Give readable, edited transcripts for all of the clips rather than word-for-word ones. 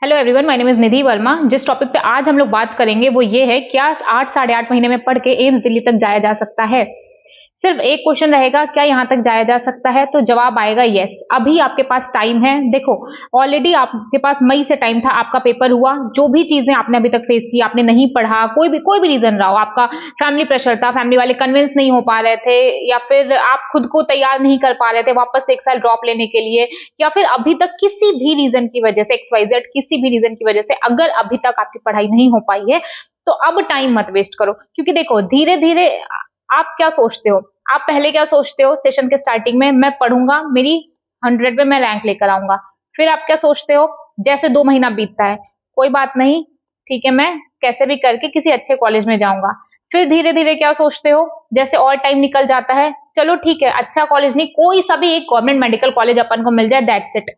Hello everyone, my name is Nidhi Verma. जिस topic पे आज हम लोग बात करेंगे वो ये है, क्या 8 साढ़े 8 महीने में पढ़ के एम्स दिल्ली तक जाया जा सकता है। सिर्फ एक क्वेश्चन रहेगा, क्या यहाँ तक जाया जा सकता है, तो जवाब आएगा यस। अभी आपके पास टाइम है। देखो, ऑलरेडी आपके पास मई से टाइम था, आपका पेपर हुआ। जो भी चीजें आपने अभी तक फेस की, आपने नहीं पढ़ा, कोई भी रीजन रहा हो, आपका फैमिली प्रेशर था, फैमिली वाले कन्विंस नहीं हो पा रहे थे, या फिर आप खुद को तैयार नहीं कर पा रहे थे वापस से 1 साल ड्रॉप लेने के लिए, या फिर अभी तक किसी भी रीजन की वजह से, XYZ किसी भी रीजन की वजह से अगर अभी तक आपकी पढ़ाई नहीं हो पाई है, तो अब टाइम मत वेस्ट करो। क्योंकि देखो, धीरे धीरे आप क्या सोचते हो, आप पहले क्या सोचते हो सेशन के स्टार्टिंग में, मैं पढ़ूंगा, मेरी 100 पे मैं रैंक लेकर आऊंगा। फिर आप क्या सोचते हो, जैसे 2 महीना बीतता है, कोई बात नहीं, ठीक है, मैं कैसे भी करके किसी अच्छे कॉलेज में जाऊंगा। फिर धीरे धीरे क्या सोचते हो, जैसे और टाइम निकल जाता है, चलो ठीक है, अच्छा कॉलेज नहीं, कोई सा भी एक गवर्नमेंट मेडिकल कॉलेज अपन को मिल जाए, दैट्स इट।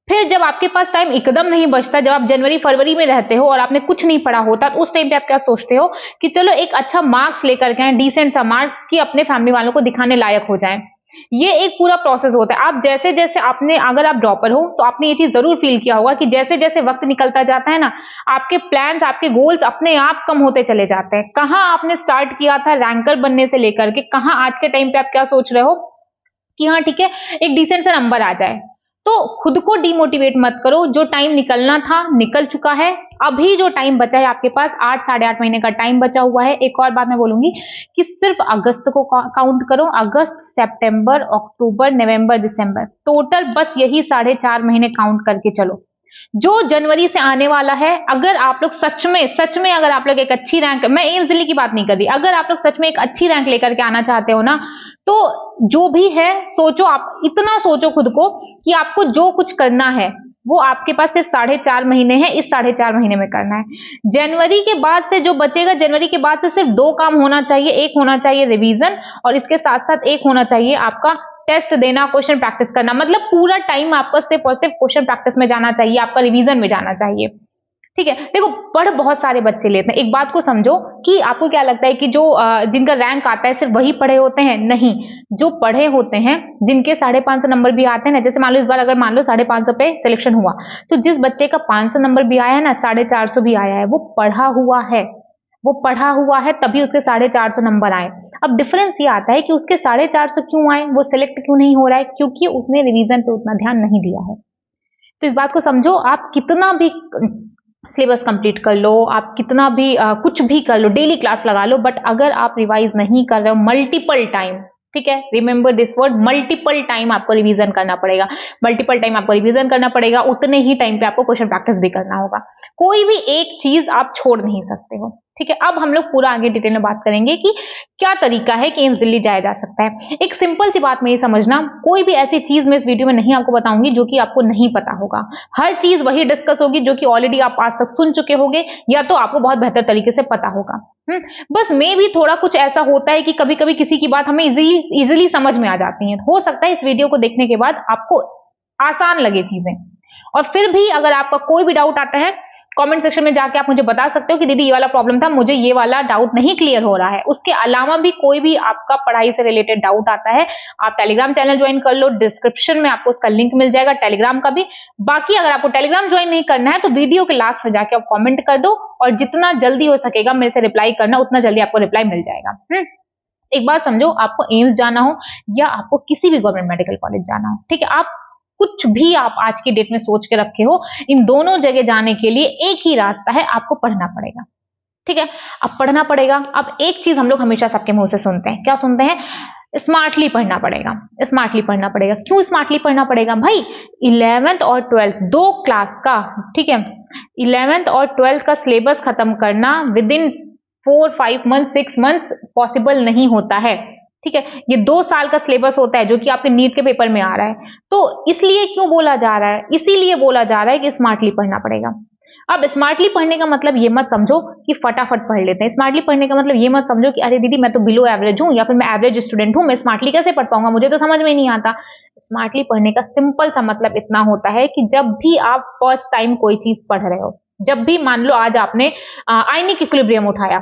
फिर जब आपके पास टाइम एकदम नहीं बचता, जब आप जनवरी फरवरी में रहते हो और आपने कुछ नहीं पढ़ा होता, तो उस टाइम पे आप क्या सोचते हो कि चलो एक अच्छा मार्क्स लेकर के आए, डिसेंट सा मार्क्स, कि अपने फैमिली वालों को दिखाने लायक हो जाए। ये एक पूरा प्रोसेस होता है। आप जैसे जैसे आपने, अगर आप ड्रॉपर हो तो आपने ये चीज जरूर फील किया होगा कि जैसे जैसे वक्त निकलता जाता है ना, आपके प्लान्स, आपके गोल्स अपने आप कम होते चले जाते हैं। कहाँ आपने स्टार्ट किया था रैंकर बनने से लेकर के, कहाँ आज के टाइम पे आप क्या सोच रहे हो कि हाँ ठीक है, एक डिसेंट सा नंबर आ जाए। तो खुद को डिमोटिवेट मत करो, जो टाइम निकलना था निकल चुका है। अभी जो टाइम बचा है आपके पास, 8 साढ़े 8 महीने का टाइम बचा हुआ है। एक और बात मैं बोलूंगी कि सिर्फ अगस्त को काउंट करो, अगस्त, सितंबर, अक्टूबर, नवंबर, दिसंबर, टोटल बस यही 4.5 महीने काउंट करके चलो। जो जनवरी से आने वाला है, अगर आप लोग सच में अगर आप लोग एक अच्छी रैंक, मैं एम्स दिल्ली की बात नहीं कर रही, अगर आप लोग सच में एक अच्छी रैंक लेकर के आना चाहते हो ना, तो जो भी है सोचो, आप इतना सोचो खुद को कि आपको जो कुछ करना है वो आपके पास सिर्फ 4.5 महीने हैं, इस 4.5 महीने में करना है। जनवरी के बाद से जो बचेगा, जनवरी के बाद से सिर्फ 2 काम होना चाहिए। एक होना चाहिए रिवीजन, और इसके साथ साथ एक होना चाहिए आपका टेस्ट देना, क्वेश्चन प्रैक्टिस करना। मतलब पूरा टाइम आपका सिर्फ और सिर्फ क्वेश्चन प्रैक्टिस में जाना चाहिए, आपका रिवीजन में जाना चाहिए। ठीक है, देखो, पढ़ बहुत सारे बच्चे लेते हैं। एक बात को समझो कि आपको क्या लगता है कि जो जिनका रैंक आता है सिर्फ वही पढ़े होते हैं? नहीं, जो पढ़े होते हैं, जिनके 550 नंबर भी आते हैं ना, जैसे मान लो इस बार अगर मान लो 550 पे सिलेक्शन हुआ, तो जिस बच्चे का 500 नंबर भी आया है ना, 450 भी आया है, वो पढ़ा हुआ है, वो पढ़ा हुआ है, तभी उसके 450 नंबर आए। अब डिफरेंस ये आता है कि उसके 450 क्यों आए, वो सिलेक्ट क्यों नहीं हो रहा है, क्योंकि उसने रिवीजन पे उतना ध्यान नहीं दिया है। तो इस बात को समझो, आप कितना भी सिलेबस कंप्लीट कर लो, आप कितना भी कुछ भी कर लो, डेली क्लास लगा लो, बट अगर आप रिवाइज नहीं कर रहे हो मल्टीपल टाइम, ठीक है, remember this word, multiple time आपको रिवीजन करना पड़ेगा। मल्टीपल टाइम आपको रिवीजन करना पड़ेगा, उतने ही टाइम पे आपको क्वेश्चन प्रैक्टिस भी करना होगा। कोई भी एक चीज आप छोड़ नहीं सकते हो। ठीक है, अब हम लोग पूरा आगे डिटेल में बात करेंगे कि क्या तरीका है कि एम्स दिल्ली जाया जा सकता है। एक सिंपल सी बात में ये समझना, कोई भी ऐसी चीज मैं इस वीडियो में नहीं आपको बताऊंगी जो कि आपको नहीं पता होगा। हर चीज वही डिस्कस होगी जो कि ऑलरेडी आप आज तक सुन चुके होंगे, या तो आपको बहुत बेहतर तरीके से पता होगा। बस में भी थोड़ा कुछ ऐसा होता है कि कभी कभी किसी की बात हमें इजीली समझ में आ जाती है। हो सकता है इस वीडियो को देखने के बाद आपको आसान लगे चीजें। और फिर भी अगर आपका कोई भी डाउट आता है, कमेंट सेक्शन में जाके आप मुझे बता सकते हो कि दीदी ये वाला प्रॉब्लम था, मुझे ये वाला डाउट नहीं क्लियर हो रहा है। उसके अलावा भी कोई भी आपका पढ़ाई से रिलेटेड डाउट आता है, आप टेलीग्राम चैनल ज्वाइन कर लो, डिस्क्रिप्शन में आपको उसका लिंक मिल जाएगा टेलीग्राम का भी। बाकी अगर आपको टेलीग्राम ज्वाइन नहीं करना है तो वीडियो के लास्ट में जाके आप कॉमेंट कर दो, और जितना जल्दी हो सकेगा मेरे से रिप्लाई करना, उतना जल्दी आपको रिप्लाई मिल जाएगा। एक बात समझो, आपको एम्स जाना हो या आपको किसी भी गवर्नमेंट मेडिकल कॉलेज जाना हो, ठीक है, आप कुछ भी आप आज की डेट में सोच के रखे हो, इन दोनों जगह जाने के लिए एक ही रास्ता है, आपको पढ़ना पड़ेगा। ठीक है, अब पढ़ना पड़ेगा। अब एक चीज हम लोग हमेशा सबके मुंह से सुनते हैं, क्या सुनते हैं? स्मार्टली पढ़ना पड़ेगा, स्मार्टली पढ़ना पड़ेगा। क्यों स्मार्टली पढ़ना पड़ेगा भाई? 11th और 12th 2 क्लास का, ठीक है, 11th और 12th का सिलेबस खत्म करना with in 4-5 month 6 month possible नहीं होता है। ठीक है, ये 2 साल का सिलेबस होता है जो कि आपके नीट के पेपर में आ रहा है। तो इसलिए क्यों बोला जा रहा है? इसीलिए बोला जा रहा है कि स्मार्टली पढ़ना पड़ेगा। अब स्मार्टली पढ़ने का मतलब ये मत समझो कि फटाफट पढ़ लेते हैं। स्मार्टली पढ़ने का मतलब ये मत समझो कि अरे दीदी मैं तो बिलो एवरेज हूं, या फिर मैं एवरेज स्टूडेंट हूं, मैं स्मार्टली कैसे पढ़ पाऊंगा, मुझे तो समझ में नहीं आता। स्मार्टली पढ़ने का सिंपल सा मतलब इतना होता है कि जब भी आप फर्स्ट टाइम कोई चीज पढ़ रहे हो, जब भी मान लो आज आपने आयनिक इक्विलिब्रियम उठाया,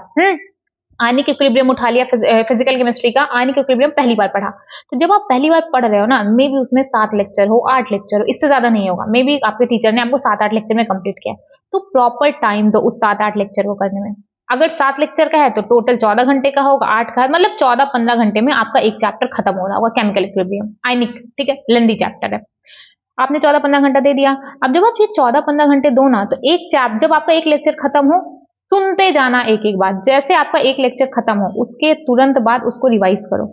आयनिक इक्विलिब्रियम उठा लिया, फिजिकल केमिस्ट्री का आयनिक इक्विलिब्रियम पहली बार पढ़ा। तो जब आप पहली बार पढ़ रहे हो ना, मे बी उसमें 7 लेक्चर हो, 8 लेक्चर हो, इससे ज्यादा नहीं होगा। मे बी आपके टीचर ने आपको 7-8 लेक्चर में कंप्लीट किया, तो प्रॉपर टाइम दो उस 7-8 लेक्चर को करने में। अगर 7 लेक्चर का है तो टोटल 14 घंटे का होगा, 8 का है, मतलब 14-15 घंटे में आपका एक चैप्टर खत्म हो रहा होगा, केमिकल इक्विलिब्रियम आयनिक। ठीक है, लेंदी चैप्टर है, आपने 14-15 घंटा दे दिया। अब जब आप ये 14-15 घंटे दो ना, तो जब आपका एक लेक्चर खत्म हो, सुनते जाना एक एक बार। जैसे आपका एक लेक्चर खत्म हो, उसके तुरंत बाद उसको रिवाइज करो।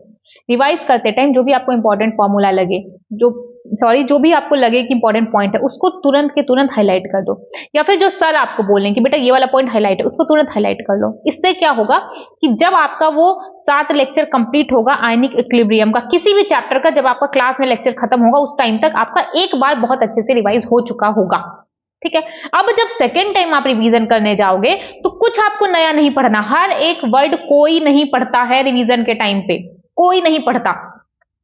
रिवाइज करते टाइम जो भी आपको इंपॉर्टेंट फॉर्मूला लगे, जो भी आपको लगे कि इंपॉर्टेंट पॉइंट है, उसको तुरंत के तुरंत हाईलाइट कर दो। या फिर जो सर आपको बोलें कि बेटा ये वाला पॉइंट हाईलाइट है, उसको तुरंत हाईलाइट कर लो। इससे क्या होगा कि जब आपका वो 7 लेक्चर कंप्लीट होगा आयनिक इक्विलिब्रियम का, किसी भी चैप्टर का, जब आपका क्लास में लेक्चर खत्म होगा, उस टाइम तक आपका एक बार बहुत अच्छे से रिवाइज हो चुका होगा। ठीक है, अब जब सेकेंड टाइम आप रिवीजन करने जाओगे तो कुछ आपको नया नहीं पढ़ना। हर एक वर्ड कोई नहीं पढ़ता है रिवीजन के टाइम पे, कोई नहीं पढ़ता।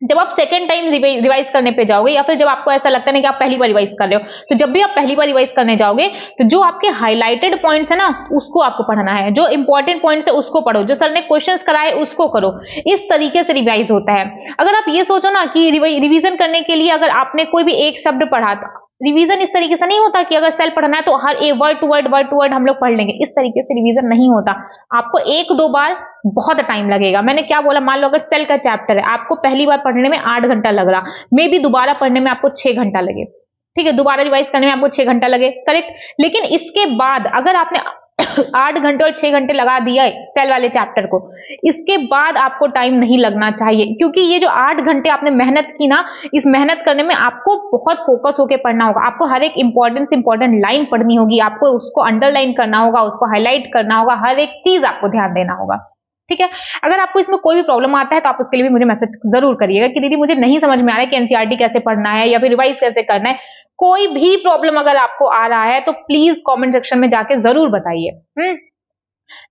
जब आप सेकेंड टाइम रिवाइज करने पे जाओगे, या फिर जब आपको ऐसा लगता है कि आप पहली बार रिवाइज कर रहे हो, तो जब भी आप पहली बार रिवाइज करने जाओगे, तो जो आपके हाईलाइटेड पॉइंट्स है ना, उसको आपको पढ़ना है। जो इंपॉर्टेंट पॉइंट्स है उसको पढ़ो, जो सर ने क्वेश्चंस कराए उसको करो। इस तरीके से रिवाइज होता है। अगर आप ये सोचो ना कि रिवीजन करने के लिए अगर आपने कोई भी एक शब्द पढ़ा, रिवीजन इस तरीके से नहीं होता कि अगर सेल पढ़ना है तो हर एक वर्ड टू वर्ड हम लोग पढ़ लेंगे। इस तरीके से रिवीजन नहीं होता। आपको 1-2 बार बहुत टाइम लगेगा। मैंने क्या बोला, मान लो अगर सेल का चैप्टर है, आपको पहली बार पढ़ने में 8 घंटा लग रहा, मे बी दोबारा पढ़ने में आपको 6 घंटा लगे। ठीक है, दोबारा रिवाइज करने में आपको 6 घंटा लगे, करेक्ट। लेकिन इसके बाद अगर आपने 8 घंटे और 6 घंटे लगा दिया है सेल वाले चैप्टर को, इसके बाद आपको टाइम नहीं लगना चाहिए। क्योंकि ये जो 8 घंटे आपने मेहनत की ना, इस मेहनत करने में आपको बहुत फोकस होकर पढ़ना होगा। आपको हर एक इंपॉर्टेंट लाइन पढ़नी होगी, आपको उसको अंडरलाइन करना होगा, उसको हाईलाइट करना होगा, हर एक चीज आपको ध्यान देना होगा। ठीक है, अगर आपको इसमें कोई भी प्रॉब्लम आता है तो आप उसके लिए भी मुझे मैसेज जरूर करिएगा कि दीदी मुझे नहीं समझ में आ रहा है कि एनसीईआरटी कैसे पढ़ना है या फिर रिवाइज कैसे करना है। कोई भी प्रॉब्लम अगर आपको आ रहा है तो प्लीज कमेंट सेक्शन में जाके जरूर बताइए।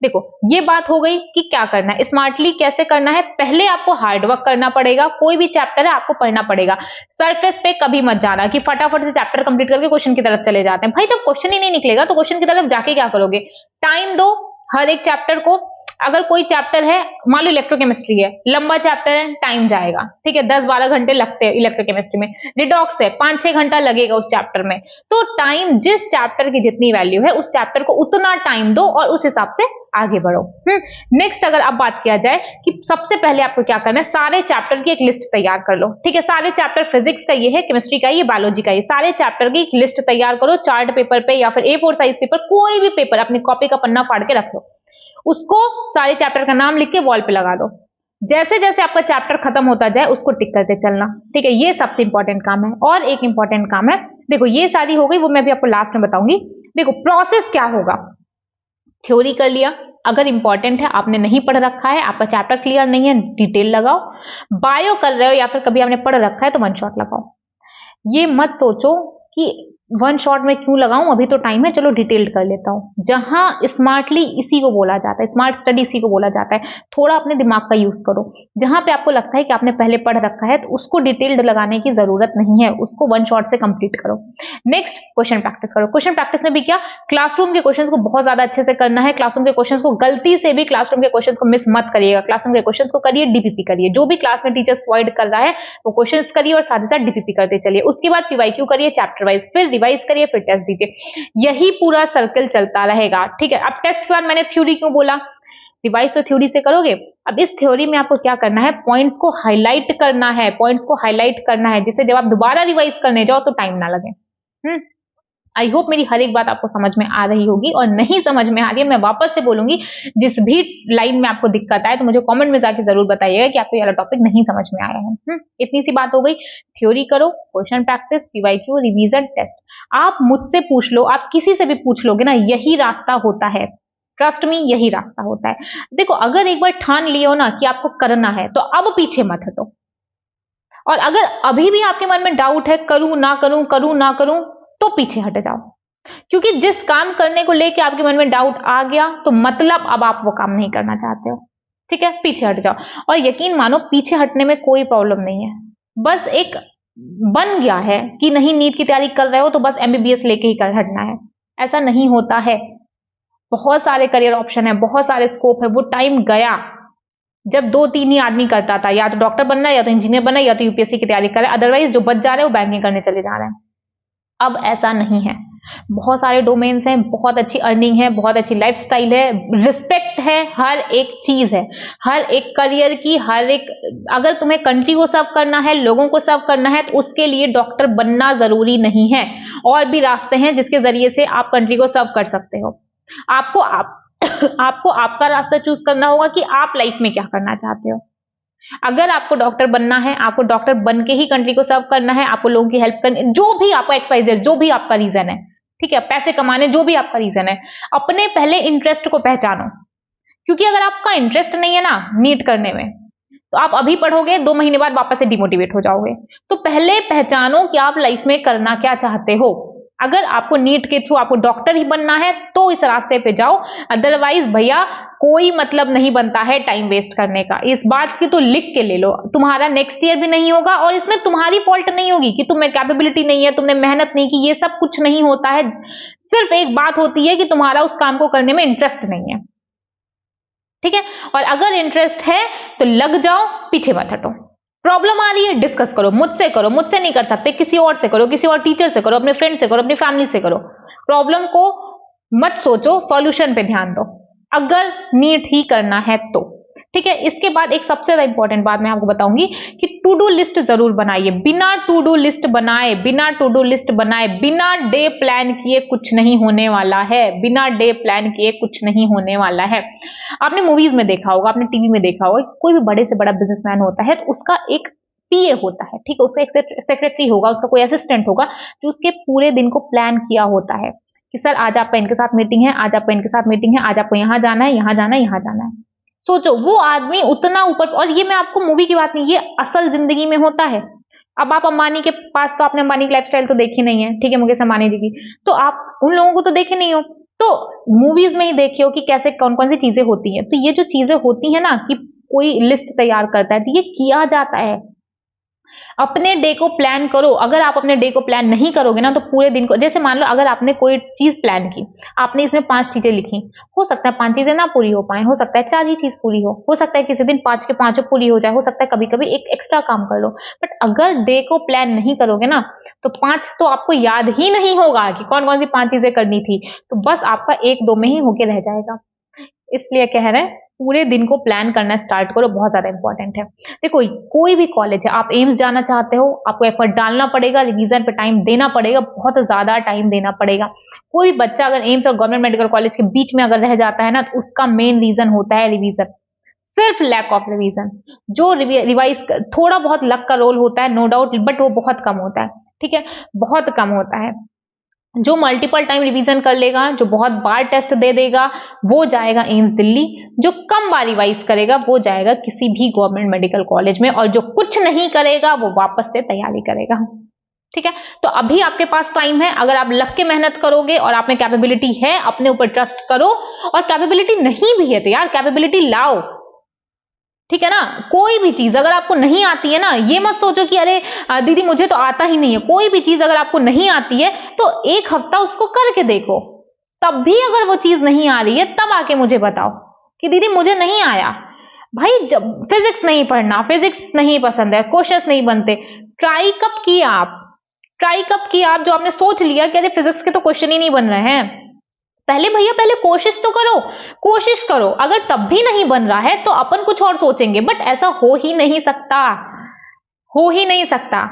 देखो, ये बात हो गई कि क्या करना है, स्मार्टली कैसे करना है। पहले आपको हार्डवर्क करना पड़ेगा। कोई भी चैप्टर है आपको पढ़ना पड़ेगा। सरफेस पे कभी मत जाना कि फटाफट से चैप्टर कंप्लीट करके क्वेश्चन की तरफ चले जाते हैं। भाई जब क्वेश्चन ही नहीं निकलेगा तो क्वेश्चन की तरफ जाके क्या करोगे। टाइम दो हर एक चैप्टर को। अगर कोई चैप्टर है, मान लो इलेक्ट्रोकेमिस्ट्री है, लंबा चैप्टर है, टाइम जाएगा। ठीक है, 10-12 घंटे लगते हैं इलेक्ट्रोकेमिस्ट्री में। रिडॉक्स है, 5-6 घंटा लगेगा उस चैप्टर में। तो टाइम, जिस चैप्टर की जितनी वैल्यू है उस चैप्टर को उतना टाइम दो और उस हिसाब से आगे बढ़ो। नेक्स्ट अगर अब बात किया जाए कि सबसे पहले आपको क्या करना है, सारे चैप्टर की एक लिस्ट तैयार कर लो। ठीक है, सारे चैप्टर, फिजिक्स का ये है, केमिस्ट्री का ये, बायोलॉजी का ये, सारे चैप्टर की एक लिस्ट तैयार करो। चार्ट पेपर पे या फिर A4 साइज पेपर, कोई भी पेपर, अपनी कॉपी का पन्ना फाड़ के रख लो। उसको सारे चैप्टर का नाम लिख के वॉल पे लगा दो। जैसे जैसे आपका चैप्टर खत्म होता जाए उसको टिक करते चलना। ठीक है, ये सबसे इंपॉर्टेंट काम है। और एक इंपॉर्टेंट काम है, देखो ये सारी हो गई, वो मैं भी आपको लास्ट में बताऊंगी। देखो प्रोसेस क्या होगा। थ्योरी कर लिया, अगर इंपॉर्टेंट है, आपने नहीं पढ़ रखा है, आपका चैप्टर क्लियर नहीं है, डिटेल लगाओ। बायो कर रहे हो या फिर कभी आपने पढ़ रखा है तो 1 शॉट लगाओ। ये मत सोचो कि 1 शॉट में क्यों लगाऊं, अभी तो टाइम है, चलो डिटेल्ड कर लेता हूं। जहां स्मार्टली इसी को बोला जाता है, स्मार्ट स्टडी इसी को बोला जाता है। थोड़ा अपने दिमाग का यूज करो। जहां पे आपको लगता है कि आपने पहले पढ़ रखा है तो उसको डिटेल्ड लगाने की जरूरत नहीं है, उसको 1 शॉट से कंप्लीट करो। नेक्स्ट क्वेश्चन प्रैक्टिस करो। क्वेश्चन प्रैक्टिस में भी क्या, क्लासरूम के क्वेश्चन को बहुत ज्यादा अच्छे से करना है। क्लासरूम के क्वेश्चन को गलती से भी क्लासरूम के क्वेश्चन को मिस मत करिएगा। क्लासरूम के क्वेश्चन को करिए, डीपीपी करिए। जो भी क्लास में टीचर्स प्रोवाइड कर रहा है वो क्वेश्चन करिए और साथ ही साथ डीपीपी करते चलिए। उसके बाद पीवाईक्यू करिए चैप्टर वाइज, फिर रिवाइज करिए, फिर टेस्ट दीजिए। यही पूरा सर्कल चलता रहेगा। ठीक है, अब टेस्ट के बाद मैंने थ्योरी क्यों बोला, रिवाइज तो थ्योरी से करोगे। अब इस थ्योरी में आपको क्या करना है, पॉइंट्स को हाईलाइट करना है, पॉइंट्स को हाईलाइट करना है, जिससे जब आप दोबारा रिवाइज करने जाओ तो टाइम ना लगे। आई होप मेरी हर एक बात आपको समझ में आ रही होगी, और नहीं समझ में आ रही है मैं वापस से बोलूंगी, जिस भी लाइन में आपको दिक्कत आए तो मुझे कमेंट में जाके जरूर बताइएगा कि आपको ये टॉपिक नहीं समझ में आया है। इतनी सी बात हो गई। थ्योरी करो, question practice, PYQ, revision, test. आप मुझसे पूछ लो, आप किसी से भी पूछ लोगे ना, यही रास्ता होता है। ट्रस्ट मी, यही रास्ता होता है। देखो, अगर एक बार ठान लिए हो ना कि आपको करना है तो अब पीछे मत हटो। और अगर अभी भी आपके मन में डाउट है, करूं ना करूं, करूं ना करूं, तो पीछे हट जाओ। क्योंकि जिस काम करने को लेके आपके मन में डाउट आ गया तो मतलब अब आप वो काम नहीं करना चाहते हो। ठीक है, पीछे हट जाओ। और यकीन मानो, पीछे हटने में कोई प्रॉब्लम नहीं है। बस एक बन गया है कि नहीं, नीट की तैयारी कर रहे हो तो बस एमबीबीएस लेके ही हटना है। ऐसा नहीं होता है। बहुत सारे करियर ऑप्शन है, बहुत सारे स्कोप है। वो टाइम गया जब 2-3 ही आदमी करता था, या तो डॉक्टर बनना है, या तो इंजीनियर बनना है, या तो यूपीएससी की तैयारी कर रहा है, अदरवाइज जो बच जा रहे हैं वो बैंकिंग करने चले जा रहे हैं। अब ऐसा नहीं है, बहुत सारे डोमेन्स हैं, बहुत अच्छी अर्निंग है, बहुत अच्छी लाइफस्टाइल है, रिस्पेक्ट है, हर एक चीज है, हर एक करियर की, हर एक, अगर तुम्हें कंट्री को सर्व करना है, लोगों को सर्व करना है, तो उसके लिए डॉक्टर बनना जरूरी नहीं है। और भी रास्ते हैं जिसके जरिए से आप कंट्री को सर्व कर सकते हो। आपको आपको आपका रास्ता चूज करना होगा कि आप लाइफ में क्या करना चाहते हो। अगर आपको डॉक्टर बनना है, आपको डॉक्टर बन के ही कंट्री को सर्व करना है, आपको लोगों की हेल्प करनी, जो भी आपका एक्सरसाइज, जो भी आपका रीजन है, ठीक है, पैसे कमाने, जो भी आपका रीजन है, अपने पहले इंटरेस्ट को पहचानो। क्योंकि अगर आपका इंटरेस्ट नहीं है ना नीट करने में, तो आप अभी पढ़ोगे, 2 महीने बाद वापस से डिमोटिवेट हो जाओगे। तो पहले पहचानो कि आप लाइफ में करना क्या चाहते हो। अगर आपको नीट के थ्रू आपको डॉक्टर ही बनना है तो इस रास्ते पे जाओ, अदरवाइज भैया कोई मतलब नहीं बनता है टाइम वेस्ट करने का। इस बात की तो लिख के ले लो, तुम्हारा नेक्स्ट ईयर भी नहीं होगा, और इसमें तुम्हारी फॉल्ट नहीं होगी कि तुम्हें कैपेबिलिटी नहीं है, तुमने मेहनत नहीं की, ये सब कुछ नहीं होता है। सिर्फ एक बात होती है कि तुम्हारा उस काम को करने में इंटरेस्ट नहीं है, ठीक है। और अगर इंटरेस्ट है तो लग जाओ, पीछे मत हटो। प्रॉब्लम आ रही है, डिस्कस करो, मुझसे करो, मुझसे नहीं कर सकते किसी और से करो, किसी और टीचर से करो, अपने फ्रेंड से करो, अपनी फैमिली से करो। प्रॉब्लम को मत सोचो, सॉल्यूशन पे ध्यान दो, अगर नीट ही करना है तो, ठीक है। इसके बाद एक सबसे ज्यादा इंपॉर्टेंट बात मैं आपको बताऊंगी कि टू डू लिस्ट जरूर बनाइए। बिना टू डू लिस्ट बनाए, बिना टू डू लिस्ट बनाए, बिना डे प्लान किए कुछ नहीं होने वाला है। बिना डे प्लान किए कुछ नहीं होने वाला है। आपने मूवीज में देखा होगा, आपने टीवी में देखा होगा, कोई भी बड़े से बड़ा बिजनेसमैन होता है तो उसका एक पीए होता है, ठीक है, उसका एक सेक्रेटरी होगा, उसका कोई असिस्टेंट होगा जो उसके पूरे दिन को प्लान किया होता है कि सर आज आपका इनके साथ मीटिंग है, आज आपका इनके साथ मीटिंग है, आज आपको यहाँ जाना है, यहाँ जाना है, यहाँ जाना है। सोचो वो आदमी उतना ऊपर, और ये मैं आपको मूवी की बात नहीं, ये असल जिंदगी में होता है। अब आप अंबानी के पास, तो आपने अंबानी की लाइफस्टाइल तो देखी नहीं है, ठीक है, मुकेश अंबानी जी की, तो आप उन लोगों को तो देखे नहीं हो, तो मूवीज में ही देखे हो कि कैसे कौन कौन सी चीजें होती हैं। तो ये जो चीजें होती है ना कि कोई लिस्ट तैयार करता है, तो ये किया जाता है। अपने डे को प्लान करो। अगर आप अपने डे को प्लान नहीं करोगे ना तो पूरे दिन को, जैसे मान लो अगर आपने कोई चीज प्लान की, आपने इसमें 5 चीजें लिखी, हो सकता है 5 चीजें ना पूरी हो पाए, हो सकता है 4 ही चीज पूरी हो सकता है किसी दिन 5 के 5 पूरी हो जाए, हो सकता है कभी कभी एक एक्स्ट्रा काम कर लो। बट अगर डे को प्लान नहीं करोगे ना तो 5 तो आपको याद ही नहीं होगा कि कौन कौन सी 5 चीजें करनी थी, तो बस आपका 1-2 में ही होके रह जाएगा। इसलिए कह रहे हैं पूरे दिन को प्लान करना स्टार्ट करो, बहुत ज्यादा इंपॉर्टेंट है। देखो कोई भी कॉलेज है, आप एम्स जाना चाहते हो, आपको एफर्ट डालना पड़ेगा, रिवीजन पे टाइम देना पड़ेगा, बहुत ज्यादा टाइम देना पड़ेगा। कोई भी बच्चा अगर एम्स और गवर्नमेंट मेडिकल कॉलेज के बीच में अगर रह जाता है ना तो उसका मेन रीजन होता है रिवीजन, सिर्फ लैक ऑफ रिवीजन। जो रिवाइज, थोड़ा बहुत लक का रोल होता है नो डाउट, बट वो बहुत कम होता है, ठीक है, बहुत कम होता है। जो मल्टीपल टाइम रिवीजन कर लेगा, जो बहुत बार टेस्ट दे देगा, वो जाएगा एम्स दिल्ली। जो कम बार रिवाइज करेगा वो जाएगा किसी भी गवर्नमेंट मेडिकल कॉलेज में, और जो कुछ नहीं करेगा वो वापस से तैयारी करेगा, ठीक है। तो अभी आपके पास टाइम है, अगर आप लग के मेहनत करोगे और आप में कैपेबिलिटी है, अपने ऊपर ट्रस्ट करो, और कैपेबिलिटी नहीं भी है तो यार कैपेबिलिटी लाओ, ठीक है ना। कोई भी चीज अगर आपको नहीं आती है ना, ये मत सोचो कि अरे दीदी मुझे तो आता ही नहीं है। कोई भी चीज अगर आपको नहीं आती है तो 1 हफ्ता उसको करके देखो, तब भी अगर वो चीज नहीं आ रही है तब आके मुझे बताओ कि दीदी मुझे नहीं आया। भाई जब फिजिक्स नहीं पढ़ना, फिजिक्स नहीं पसंद है, क्वेश्चंस नहीं बनते, ट्राई कब किया आप, ट्राई कब किया आप, जो आपने सोच लिया कि अरे फिजिक्स के तो क्वेश्चन ही नहीं बन रहे हैं। पहले भैया पहले कोशिश तो करो, कोशिश करो। अगर तब भी नहीं बन रहा है तो अपन कुछ और सोचेंगे, बट ऐसा हो ही नहीं सकता, हो ही नहीं सकता,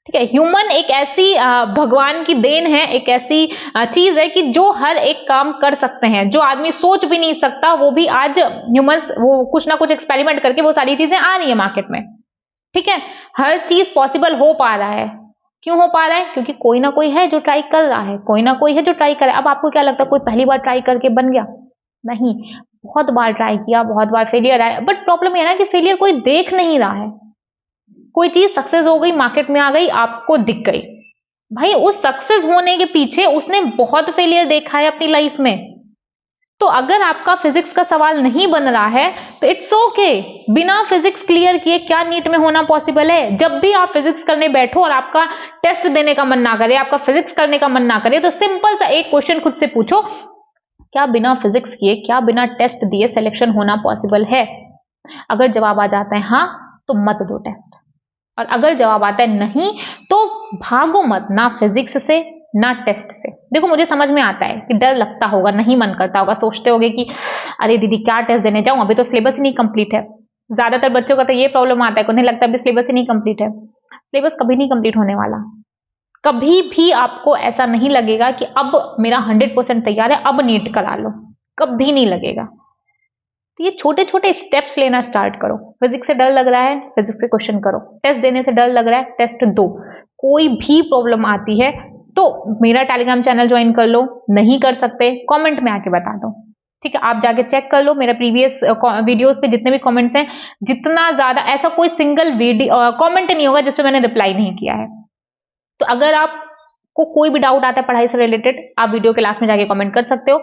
ठीक है। ह्यूमन एक ऐसी भगवान की देन है, एक ऐसी चीज है कि जो हर एक काम कर सकते हैं, जो आदमी सोच भी नहीं सकता वो भी आज ह्यूमंस वो कुछ ना कुछ एक्सपेरिमेंट करके वो सारी चीजें आ रही है मार्केट में, ठीक है। हर चीज पॉसिबल हो पा रहा है। क्यों हो पा रहा है? क्योंकि कोई ना कोई है जो ट्राई कर रहा है, कोई ना कोई है जो ट्राई कर रहा है। अब आपको क्या लगता है कोई पहली बार ट्राई करके बन गया? नहीं, बहुत बार ट्राई किया, बहुत बार फेलियर आया, बट प्रॉब्लम यह है ना कि फेलियर कोई देख नहीं रहा है। कोई चीज सक्सेस हो गई, मार्केट में आ गई, आपको दिख गई, भाई उस सक्सेस होने के पीछे उसने बहुत फेलियर देखा है अपनी लाइफ में। तो अगर आपका फिजिक्स का सवाल नहीं बन रहा है तो इट्स ओके, बिना फिजिक्स क्लियर किए क्या नीट में होना पॉसिबल है? जब भी आप फिजिक्स करने बैठो और आपका टेस्ट देने का मन ना करे, आपका फिजिक्स करने का मन ना करे, तो सिंपल सा एक क्वेश्चन खुद से पूछो, क्या बिना फिजिक्स किए, क्या बिना टेस्ट दिए सिलेक्शन होना पॉसिबल है? अगर जवाब आ जाता है हाँ तो मत दो टेस्ट, और अगर जवाब आता है नहीं तो भागो मत, ना फिजिक्स से ना टेस्ट से। देखो मुझे समझ में आता है कि डर लगता होगा, नहीं मन करता होगा, सोचते होगे कि अरे दीदी क्या टेस्ट देने जाऊं, अभी तो सिलेबस ही नहीं कंप्लीट है। ज्यादातर बच्चों का तो ये प्रॉब्लम आता है, उन्हें लगता है अभी सिलेबस ही नहीं कंप्लीट है। सिलेबस कभी नहीं कंप्लीट होने वाला। कभी भी आपको ऐसा नहीं लगेगा कि अब मेरा 100% तैयार है, अब नीट करा लो, कभी नहीं लगेगा। तो ये छोटे छोटे स्टेप्स लेना स्टार्ट करो। फिजिक्स से डर लग रहा है, फिजिक्स के क्वेश्चन करो। टेस्ट देने से डर लग रहा है, टेस्ट दो। कोई भी प्रॉब्लम आती है तो मेरा टेलीग्राम चैनल ज्वाइन कर लो, नहीं कर सकते कमेंट में आके बता दो, ठीक है। आप जाके चेक कर लो मेरे प्रीवियस वीडियोस पे जितने भी कमेंट्स हैं, जितना ज्यादा ऐसा कोई सिंगल वीडियो कमेंट नहीं होगा जिसपे मैंने रिप्लाई नहीं किया है। तो अगर आप को कोई भी डाउट आता है पढ़ाई से रिलेटेड, आप वीडियो के लास्ट में जाके कमेंट कर सकते हो,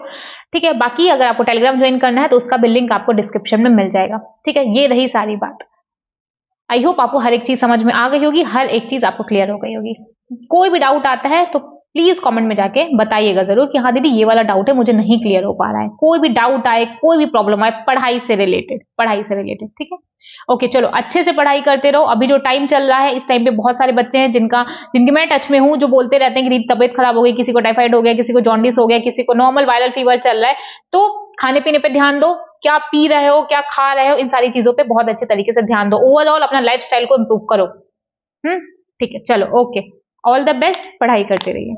ठीक है। बाकी अगर आपको टेलीग्राम ज्वाइन करना है तो उसका भी लिंक आपको डिस्क्रिप्शन में मिल जाएगा, ठीक है। ये रही सारी बात। आई होप आपको हर एक चीज समझ में आ गई होगी, हर एक चीज आपको क्लियर हो गई होगी। कोई भी डाउट आता है तो प्लीज कमेंट में जाके बताइएगा जरूर कि हाँ दीदी ये वाला डाउट है, मुझे नहीं क्लियर हो पा रहा है। कोई भी डाउट आए, कोई भी प्रॉब्लम आए पढ़ाई से रिलेटेड, ठीक है। ओके चलो, अच्छे से पढ़ाई करते रहो। अभी जो टाइम चल रहा है, इस टाइम पे बहुत सारे बच्चे हैं जिनकी मैं टच में हूँ, जो बोलते रहते हैं कि दीदी तबियत खराब हो गई, किसी को टाइफाइड हो गया, किसी को जॉन्डिस हो गया, किसी को नॉर्मल वायरल फीवर चल रहा है। तो खाने पीने पे ध्यान दो, क्या पी रहे हो, क्या खा रहे हो, इन सारी चीजों पे बहुत अच्छे तरीके से ध्यान दो। ओवरऑल अपना लाइफस्टाइल को इंप्रूव करो। ठीक है, चलो ओके, ऑल द बेस्ट, पढ़ाई करते रहिए।